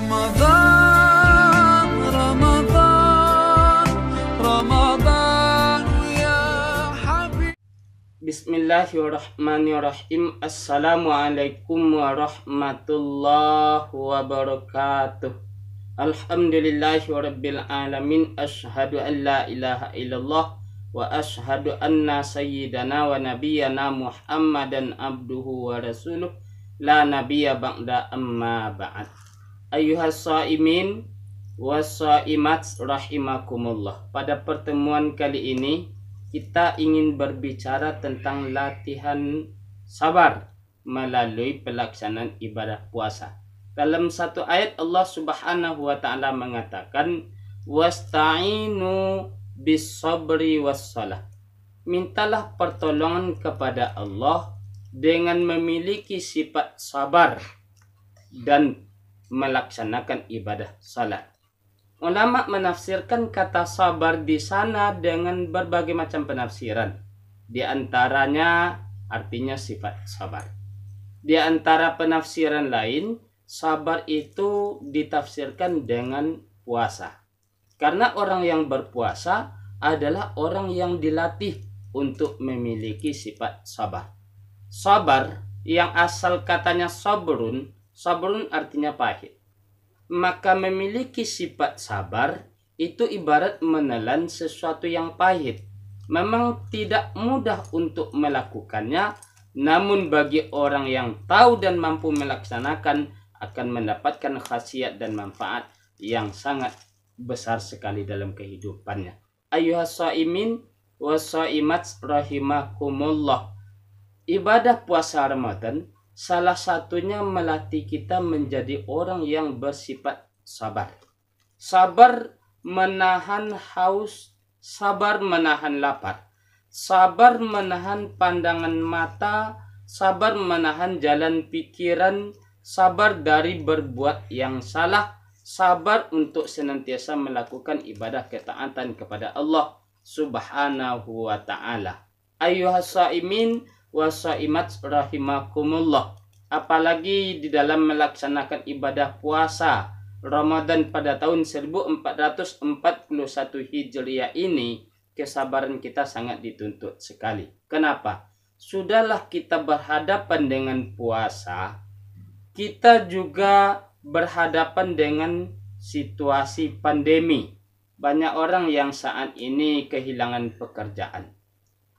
رمضان رمضان رمضان يا حبيب. Bismillahirrahmanirrahim. Assalamualaikum warahmatullahi wabarakatuh. Alhamdulillahirabbil alamin. Asyhadu an la ilaha illallah wa asyhadu anna sayyidana wa nabiyyana Muhammadan abduhu wa rasuluh la nabiyya ba'da amma ba'd. Ayyuhas shaimin was shaimat rahimakumullah. Pada pertemuan kali ini kita ingin berbicara tentang latihan sabar melalui pelaksanaan ibadah puasa. Dalam satu ayat Allah Subhanahu wa taala mengatakan wasta'inu bis-sabri was-shalah. Mintalah pertolongan kepada Allah dengan memiliki sifat sabar dan melaksanakan ibadah salat. Ulama menafsirkan kata sabar di sana dengan berbagai macam penafsiran. Di antaranya artinya sifat sabar. Di antara penafsiran lain, sabar itu ditafsirkan dengan puasa. Karena orang yang berpuasa adalah orang yang dilatih untuk memiliki sifat sabar. Sabar yang asal katanya sabrun, sabrun artinya pahit. Maka memiliki sifat sabar itu ibarat menelan sesuatu yang pahit. Memang tidak mudah untuk melakukannya, namun bagi orang yang tahu dan mampu melaksanakan akan mendapatkan khasiat dan manfaat yang sangat besar sekali dalam kehidupannya. Ayyuhas shaimin was shaimat rahimakumullah. Ibadah puasa Ramadan salah satunya melatih kita menjadi orang yang bersifat sabar. Sabar menahan haus, sabar menahan lapar, sabar menahan pandangan mata, sabar menahan jalan pikiran, sabar dari berbuat yang salah, sabar untuk senantiasa melakukan ibadah ketaatan kepada Allah Subhanahu wa taala. Ayyuhas shaimin wasaimat rahimakumullah. Apalagi di dalam melaksanakan ibadah puasa Ramadan pada tahun 1441 Hijriah ini, kesabaran kita sangat dituntut sekali. Kenapa? Sudahlah kita berhadapan dengan puasa, kita juga berhadapan dengan situasi pandemi. Banyak orang yang saat ini kehilangan pekerjaan.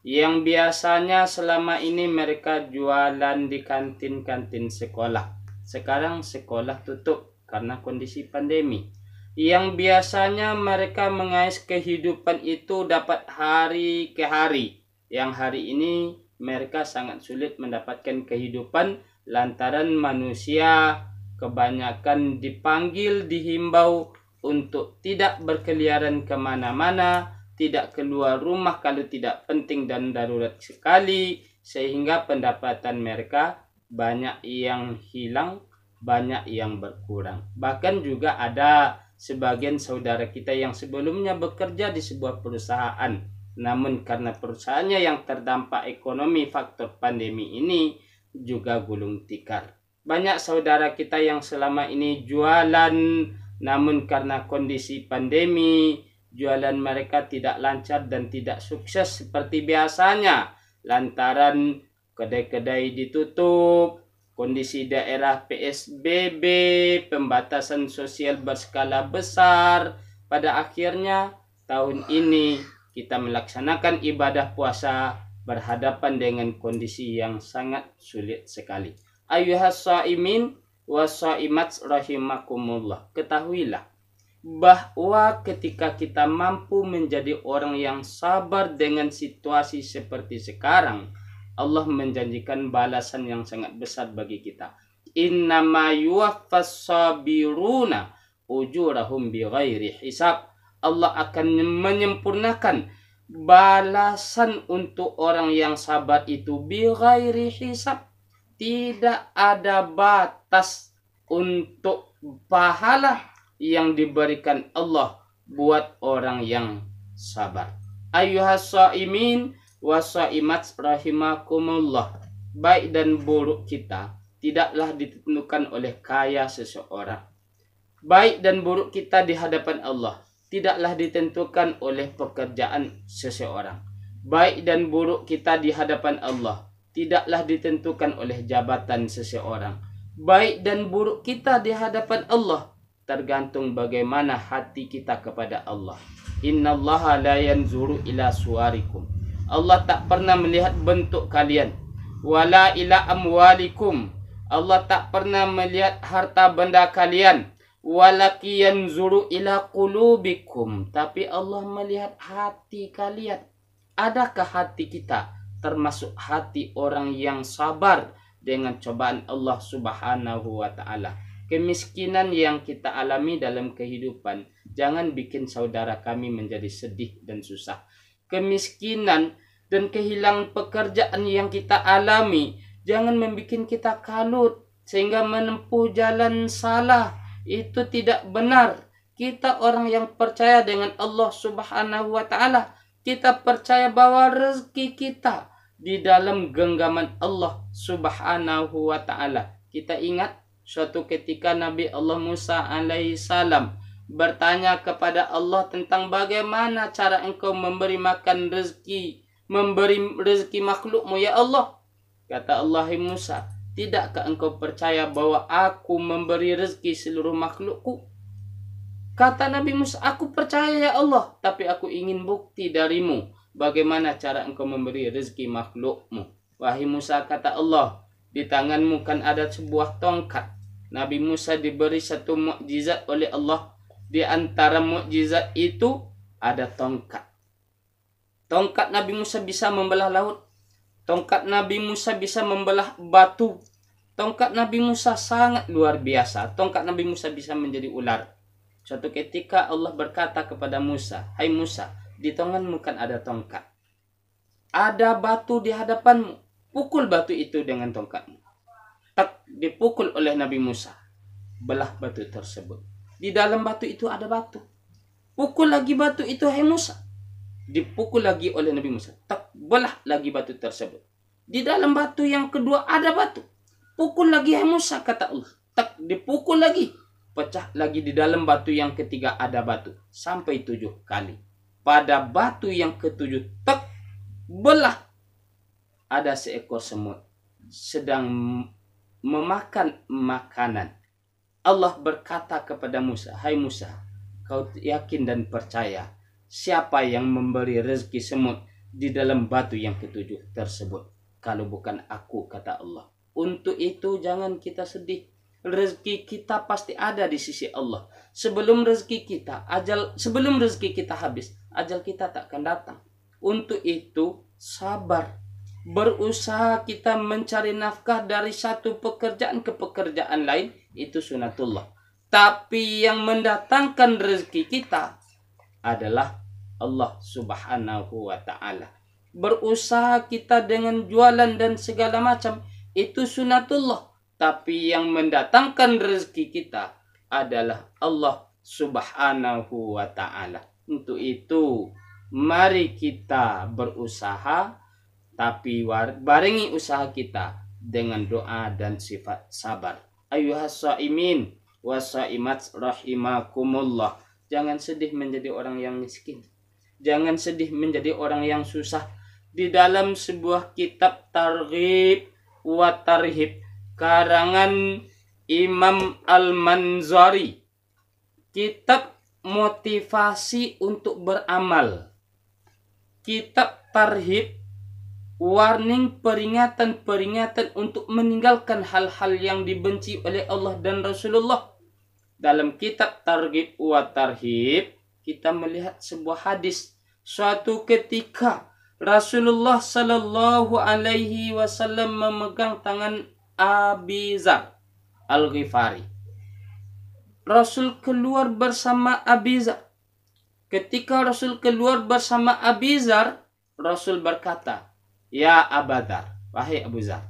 Yang biasanya selama ini mereka jualan di kantin-kantin sekolah. Sekarang sekolah tutup karena kondisi pandemi. Yang biasanya mereka mengais kehidupan itu dapat hari ke hari. Yang hari ini mereka sangat sulit mendapatkan kehidupan lantaran manusia kebanyakan dipanggil, dihimbau untuk tidak berkeliaran kemana-mana, tidak keluar rumah kalau tidak penting dan darurat sekali, sehingga pendapatan mereka banyak yang hilang, banyak yang berkurang. Bahkan juga ada sebagian saudara kita yang sebelumnya bekerja di sebuah perusahaan, namun karena perusahaannya yang terdampak ekonomi faktor pandemi ini juga gulung tikar. Banyak saudara kita yang selama ini jualan, namun karena kondisi pandemi jualan mereka tidak lancar dan tidak sukses seperti biasanya lantaran kedai-kedai ditutup, kondisi daerah PSBB, pembatasan sosial berskala besar. Pada akhirnya tahun ini kita melaksanakan ibadah puasa berhadapan dengan kondisi yang sangat sulit sekali. Ayyuhas shaimin was shaimat rahimakumullah. Ketahuilah bahwa ketika kita mampu menjadi orang yang sabar dengan situasi seperti sekarang, Allah menjanjikan balasan yang sangat besar bagi kita. Innama yuwaffas sabiruna ujurahum bighairi hisab. Allah akan menyempurnakan balasan untuk orang yang sabar itu bighairi hisab. Tidak ada batas untuk pahala yang diberikan Allah buat orang yang sabar. Ayyuhas shaimin wasaimat rahimakumullah. Baik dan buruk kita tidaklah ditentukan oleh kaya seseorang. Baik dan buruk kita di hadapan Allah tidaklah ditentukan oleh pekerjaan seseorang. Baik dan buruk kita di hadapan Allah tidaklah ditentukan oleh jabatan seseorang. Baik dan buruk kita di hadapan Allah tergantung bagaimana hati kita kepada Allah. Innallaha la yanzuru ila suwarikum. Allah tak pernah melihat bentuk kalian. Wala ila amwalikum. Allah tak pernah melihat harta benda kalian. Walaki yanzuru ila qulubikum. Tapi Allah melihat hati kalian. Adakah hati kita termasuk hati orang yang sabar dengan cobaan Allah Subhanahu wa ta'ala? Kemiskinan yang kita alami dalam kehidupan jangan bikin saudara kami menjadi sedih dan susah. Kemiskinan dan kehilangan pekerjaan yang kita alami jangan membuat kita kalut sehingga menempuh jalan salah. Itu tidak benar. Kita orang yang percaya dengan Allah Subhanahu wa ta'ala. Kita percaya bahwa rezeki kita di dalam genggaman Allah Subhanahu wa ta'ala. Kita ingat suatu ketika Nabi Allah Musa alaihissalam bertanya kepada Allah tentang bagaimana cara engkau memberi makan rezeki, memberi rezeki makhlukmu ya Allah. Kata Allah, Musa, tidakkah engkau percaya bahwa aku memberi rezeki seluruh makhlukku? Kata Nabi Musa, aku percaya ya Allah, tapi aku ingin bukti darimu. Bagaimana cara engkau memberi rezeki makhlukmu? Wahai Musa, kata Allah, di tanganmu kan ada sebuah tongkat. Nabi Musa diberi satu mukjizat oleh Allah. Di antara mukjizat itu ada tongkat. Tongkat Nabi Musa bisa membelah laut. Tongkat Nabi Musa bisa membelah batu. Tongkat Nabi Musa sangat luar biasa. Tongkat Nabi Musa bisa menjadi ular. Suatu ketika Allah berkata kepada Musa, hai Musa, di tanganmu kan ada tongkat. Ada batu di hadapanmu. Pukul batu itu dengan tongkatmu. Tak dipukul oleh Nabi Musa. Belah batu tersebut. Di dalam batu itu ada batu. Pukul lagi batu itu, hai Musa. Dipukul lagi oleh Nabi Musa. Tak belah lagi batu tersebut. Di dalam batu yang kedua ada batu. Pukul lagi, hai Musa, kata Allah. Tak dipukul lagi. Pecah lagi di dalam batu yang ketiga ada batu. Sampai 7 kali. Pada batu yang ke-7 tak belah. Ada seekor semut sedang memakan makanan. Allah berkata kepada Musa, hai Musa, kau yakin dan percaya siapa yang memberi rezeki semut di dalam batu yang ke-7 tersebut? Kalau bukan aku, kata Allah. Untuk itu jangan kita sedih. Rezeki kita pasti ada di sisi Allah. Sebelum rezeki kita habis, ajal kita tak akan datang. Untuk itu sabar. Berusaha kita mencari nafkah dari satu pekerjaan ke pekerjaan lain, itu sunatullah. Tapi yang mendatangkan rezeki kita adalah Allah Subhanahu wa ta'ala. Berusaha kita dengan jualan dan segala macam, itu sunatullah. Tapi yang mendatangkan rezeki kita adalah Allah Subhanahu wa ta'ala. Untuk itu mari kita berusaha, tapi barengi usaha kita dengan doa dan sifat sabar. Ayuhas shaimin wa shaimat rahimakumullah. Jangan sedih menjadi orang yang miskin. Jangan sedih menjadi orang yang susah. Di dalam sebuah kitab Targhib wa Tarhib karangan Imam Al-Manzari, kitab motivasi untuk beramal, kitab Tarhib, warning, peringatan untuk meninggalkan hal-hal yang dibenci oleh Allah dan Rasulullah. Dalam kitab Targhib wa Tarhib, kita melihat sebuah hadis. Suatu ketika Rasulullah Sallallahu Alaihi Wasallam memegang tangan Abi Dzar Al-Ghifari. Rasul keluar bersama Abi Dzar. Ketika Rasul keluar bersama Abi Dzar, Rasul berkata, ya Abu Dzar, wahai Abu Dzar,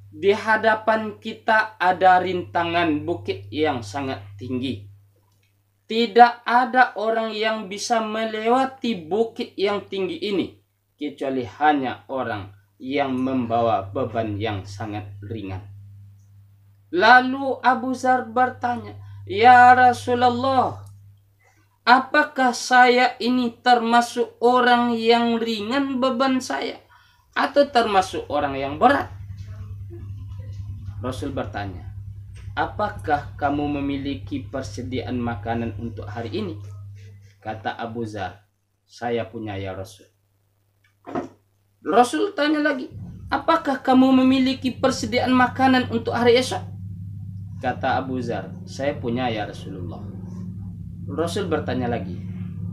di hadapan kita ada rintangan bukit yang sangat tinggi. Tidak ada orang yang bisa melewati bukit yang tinggi ini kecuali hanya orang yang membawa beban yang sangat ringan. Lalu Abu Dzar bertanya, "Ya Rasulullah, apakah saya ini termasuk orang yang ringan beban saya atau termasuk orang yang berat?" Rasul bertanya, "Apakah kamu memiliki persediaan makanan untuk hari ini?" Kata Abu Dzar, "Saya punya ya Rasul." Rasul tanya lagi, "Apakah kamu memiliki persediaan makanan untuk hari esok?" Kata Abu Dzar, "Saya punya ya Rasulullah." Rasul bertanya lagi,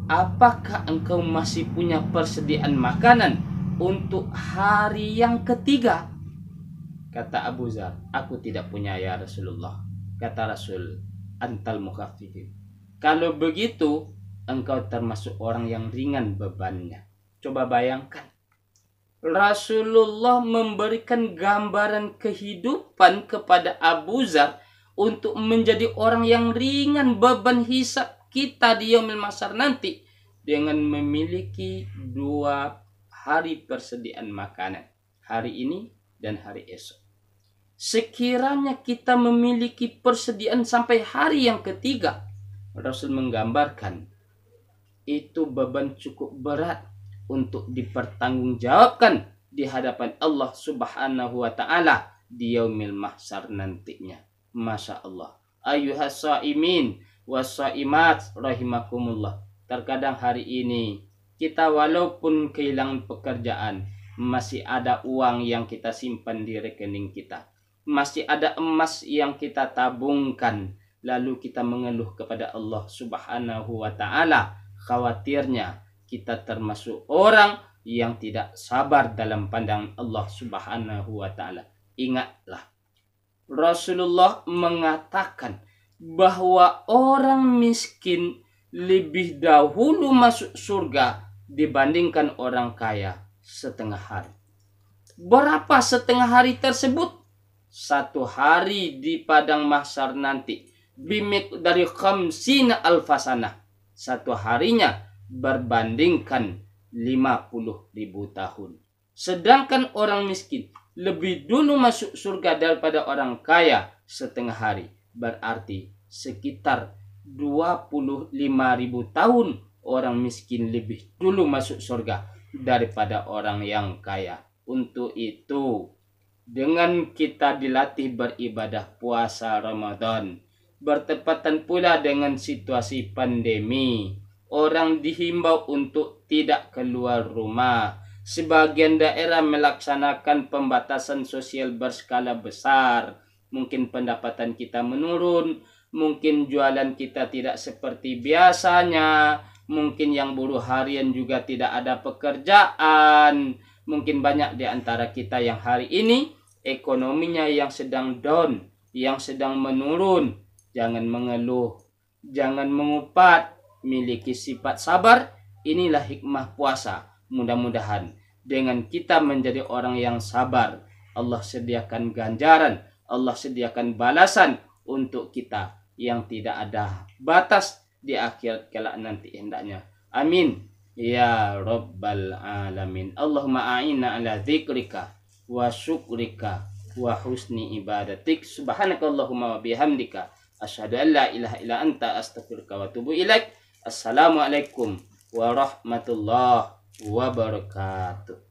"Apakah engkau masih punya persediaan makanan untuk hari yang ketiga?" Kata Abu Dzar, "Aku tidak punya ya Rasulullah." Kata Rasul, "Antal mukhaffifin." Kalau begitu, engkau termasuk orang yang ringan bebannya. Coba bayangkan, Rasulullah memberikan gambaran kehidupan kepada Abu Dzar untuk menjadi orang yang ringan beban hisab kita di yaumil mahsyar nanti dengan memiliki 2 hari persediaan makanan, hari ini dan hari esok. Sekiranya kita memiliki persediaan sampai hari yang ketiga, Rasul menggambarkan itu beban cukup berat untuk dipertanggungjawabkan di hadapan Allah Subhanahu wa taala di yaumil mahsyar nantinya. Masya Allah. Ayyuhas shaimin wassaimat rahimakumullah. Terkadang hari ini kita walaupun kehilangan pekerjaan, masih ada uang yang kita simpan di rekening kita. Masih ada emas yang kita tabungkan. Lalu kita mengeluh kepada Allah Subhanahu wa taala. Khawatirnya kita termasuk orang yang tidak sabar dalam pandangan Allah Subhanahu wa taala. Ingatlah, Rasulullah mengatakan bahwa orang miskin lebih dahulu masuk surga dibandingkan orang kaya setengah hari. Berapa setengah hari tersebut? 1 hari di padang mahsyar nanti bimik dari khamsina alfasanah. 1 harinya berbandingkan 50.000 tahun. Sedangkan orang miskin lebih dulu masuk surga daripada orang kaya setengah hari. Berarti sekitar 25.000 tahun orang miskin lebih dulu masuk surga daripada orang yang kaya. Untuk itu, dengan kita dilatih beribadah puasa Ramadan, bertepatan pula dengan situasi pandemi, orang dihimbau untuk tidak keluar rumah. Sebagian daerah melaksanakan pembatasan sosial berskala besar. Mungkin pendapatan kita menurun, mungkin jualan kita tidak seperti biasanya, mungkin yang buruh harian juga tidak ada pekerjaan. Mungkin banyak di antara kita yang hari ini ekonominya yang sedang down, yang sedang menurun. Jangan mengeluh, jangan mengupat, miliki sifat sabar. Inilah hikmah puasa. Mudah-mudahan dengan kita menjadi orang yang sabar, Allah sediakan ganjaran, Allah sediakan balasan untuk kita yang tidak ada batas di akhirat kelak nanti hendaknya. Amin ya rabbal alamin. Allahumma a'inna ala dzikrika wa syukrika wa husni ibadatik. Subhanakallahumma wa bihamdika asyhadu an la ilaha illa anta astaghfiruka wa atubu ilaik. Assalamualaikum warahmatullahi wabarakatuh.